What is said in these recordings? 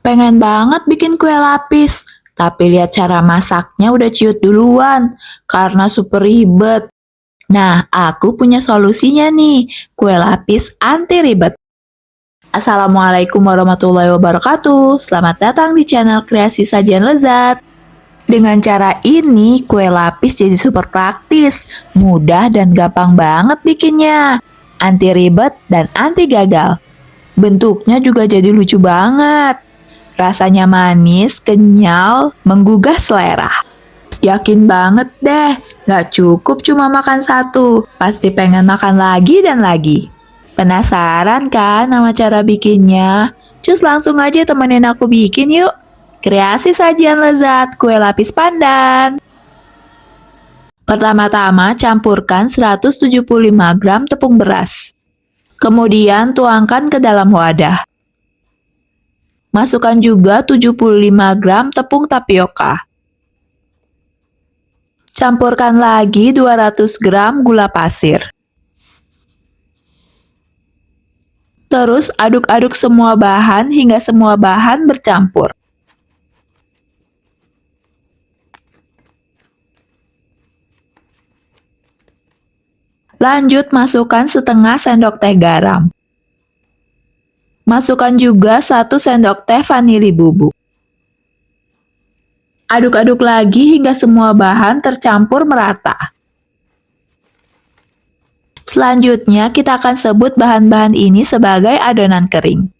Pengen banget bikin kue lapis, tapi lihat cara masaknya udah ciut duluan, karena super ribet. Nah, aku punya solusinya nih, kue lapis anti ribet. Assalamualaikum warahmatullahi wabarakatuh, selamat datang di channel Kreasi Sajian Lezat. Dengan cara ini, kue lapis jadi super praktis, mudah dan gampang banget bikinnya. Anti ribet dan anti gagal. Bentuknya juga jadi lucu banget. Rasanya manis, kenyal, menggugah selera. Yakin banget deh, gak cukup cuma makan satu, pasti pengen makan lagi dan lagi. Penasaran kan sama cara bikinnya? Cus langsung aja temenin aku bikin yuk. Kreasi Sajian Lezat kue lapis pandan. Pertama-tama campurkan 175 gram tepung beras. Kemudian tuangkan ke dalam wadah. Masukkan juga 75 gram tepung tapioka. Campurkan lagi 200 gram gula pasir. Terus aduk-aduk semua bahan hingga semua bahan bercampur. Lanjut masukkan setengah sendok teh garam. Masukkan juga 1 sendok teh vanili bubuk. Aduk-aduk lagi hingga semua bahan tercampur merata. Selanjutnya kita akan sebut bahan-bahan ini sebagai adonan kering.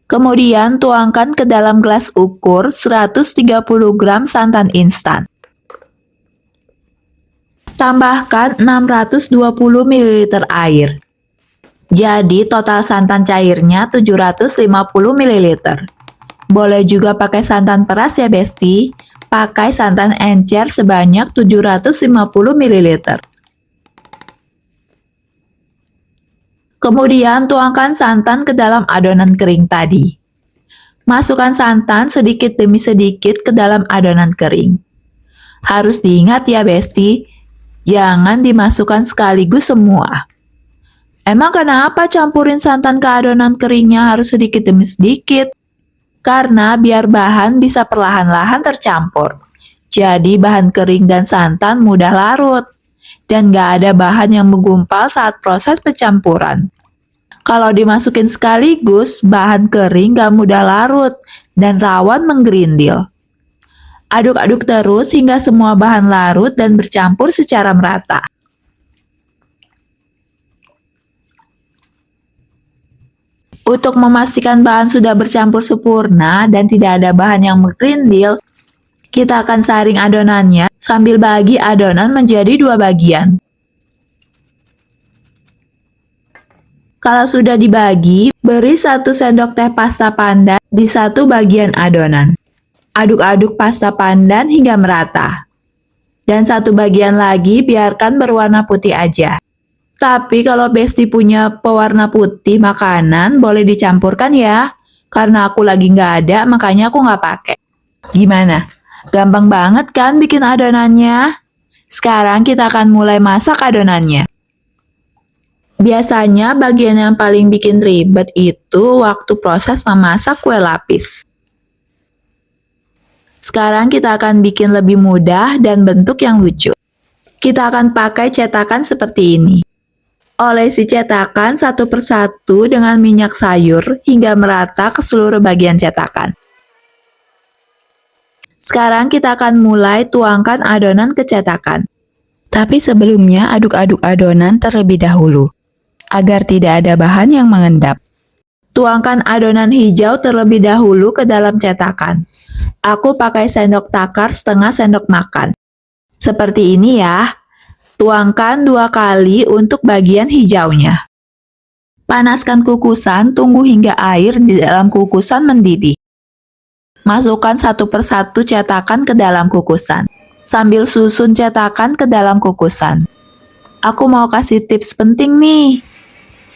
Kemudian tuangkan ke dalam gelas ukur 130 gram santan instan. Tambahkan 620 ml air. Jadi total santan cairnya 750 ml. Boleh juga pakai santan peras ya Besti. Pakai santan encer sebanyak 750 ml. Kemudian tuangkan santan ke dalam adonan kering tadi. Masukkan santan sedikit demi sedikit ke dalam adonan kering. Harus diingat ya Besti, jangan dimasukkan sekaligus semua. Emang kenapa campurin santan ke adonan keringnya harus sedikit demi sedikit? Karena biar bahan bisa perlahan-lahan tercampur. Jadi bahan kering dan santan mudah larut. Dan gak ada bahan yang menggumpal saat proses pencampuran. Kalau dimasukin sekaligus, bahan kering gak mudah larut dan rawan menggerindil. Aduk-aduk terus hingga semua bahan larut dan bercampur secara merata. Untuk memastikan bahan sudah bercampur sempurna dan tidak ada bahan yang menggerindil, kita akan saring adonannya sambil bagi adonan menjadi 2 bagian. Kalau sudah dibagi, beri 1 sendok teh pasta pandan di 1 bagian adonan. Aduk-aduk pasta pandan hingga merata. Dan 1 bagian lagi biarkan berwarna putih aja. Tapi kalau Besti punya pewarna putih makanan boleh dicampurkan ya. Karena aku lagi nggak ada makanya aku nggak pakai. Gimana? Gampang banget kan bikin adonannya? Sekarang kita akan mulai masak adonannya. Biasanya bagian yang paling bikin ribet itu waktu proses memasak kue lapis. Sekarang kita akan bikin lebih mudah dan bentuk yang lucu. Kita akan pakai cetakan seperti ini. Olesi cetakan satu persatu dengan minyak sayur hingga merata ke seluruh bagian cetakan. Sekarang kita akan mulai tuangkan adonan ke cetakan. Tapi sebelumnya aduk-aduk adonan terlebih dahulu, agar tidak ada bahan yang mengendap. Tuangkan adonan hijau terlebih dahulu ke dalam cetakan. Aku pakai sendok takar setengah sendok makan. Seperti ini ya. Tuangkan 2 kali untuk bagian hijaunya. Panaskan kukusan, tunggu hingga air di dalam kukusan mendidih. Masukkan 1 persatu cetakan ke dalam kukusan, sambil susun cetakan ke dalam kukusan. Aku mau kasih tips penting nih.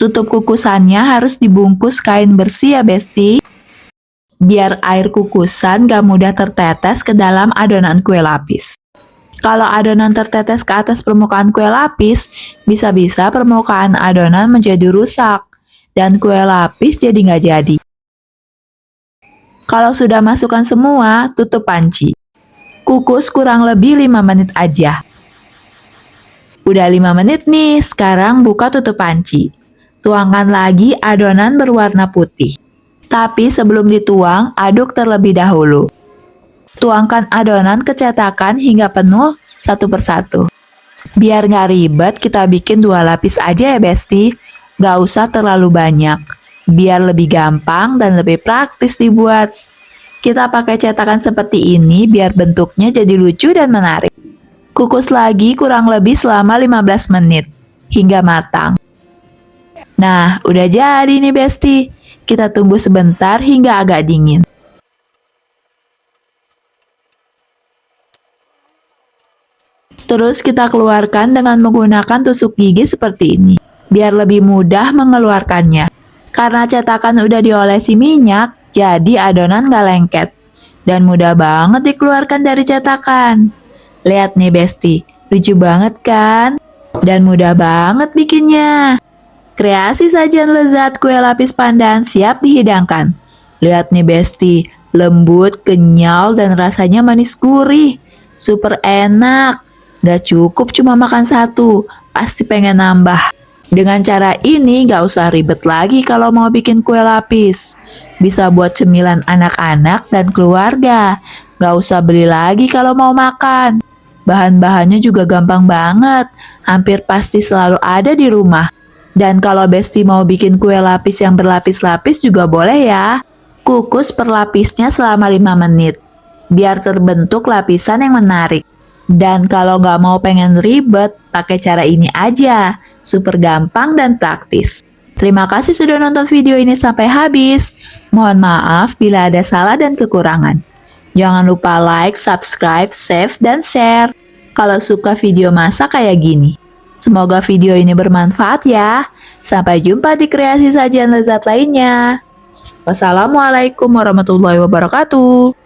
Tutup kukusannya harus dibungkus kain bersih ya Besti. Biar air kukusan gak mudah tertetes ke dalam adonan kue lapis. Kalau adonan tertetes ke atas permukaan kue lapis, bisa-bisa permukaan adonan menjadi rusak. dan kue lapis jadi nggak jadi. Kalau sudah masukkan semua, tutup panci. Kukus kurang lebih 5 menit aja. Udah 5 menit nih, sekarang buka tutup panci. Tuangkan lagi adonan berwarna putih. Tapi sebelum dituang, aduk terlebih dahulu. Tuangkan adonan ke cetakan hingga penuh satu persatu. Biar nggak ribet, kita bikin 2 lapis aja ya Besti. Nggak usah terlalu banyak. Biar lebih gampang dan lebih praktis dibuat. Kita pakai cetakan seperti ini biar bentuknya jadi lucu dan menarik. Kukus lagi kurang lebih selama 15 menit hingga matang. Nah, udah jadi nih Besti. Kita tunggu sebentar hingga agak dingin. Terus kita keluarkan dengan menggunakan tusuk gigi seperti ini, biar lebih mudah mengeluarkannya. Karena cetakan udah diolesi minyak, jadi adonan nggak lengket. Dan mudah banget dikeluarkan dari cetakan. Lihat nih Besti, lucu banget kan? Dan mudah banget bikinnya. Kreasi sajian lezat kue lapis pandan siap dihidangkan. Lihat nih Besti, lembut, kenyal, dan rasanya manis gurih. Super enak. Gak cukup cuma makan satu, pasti pengen nambah. Dengan cara ini gak usah ribet lagi kalau mau bikin kue lapis. Bisa buat cemilan anak-anak dan keluarga. Gak usah beli lagi kalau mau makan. Bahan-bahannya juga gampang banget. Hampir pasti selalu ada di rumah. Dan kalau Besti mau bikin kue lapis yang berlapis-lapis juga boleh ya. Kukus per lapisnya selama 5 menit. Biar terbentuk lapisan yang menarik. Dan kalau nggak mau pengen ribet, pakai cara ini aja. Super gampang dan praktis. Terima kasih sudah nonton video ini sampai habis. Mohon maaf bila ada salah dan kekurangan. Jangan lupa like, subscribe, save, dan share. Kalau suka video masak kayak gini. Semoga video ini bermanfaat ya. Sampai jumpa di kreasi sajian lezat lainnya. Wassalamualaikum warahmatullahi wabarakatuh.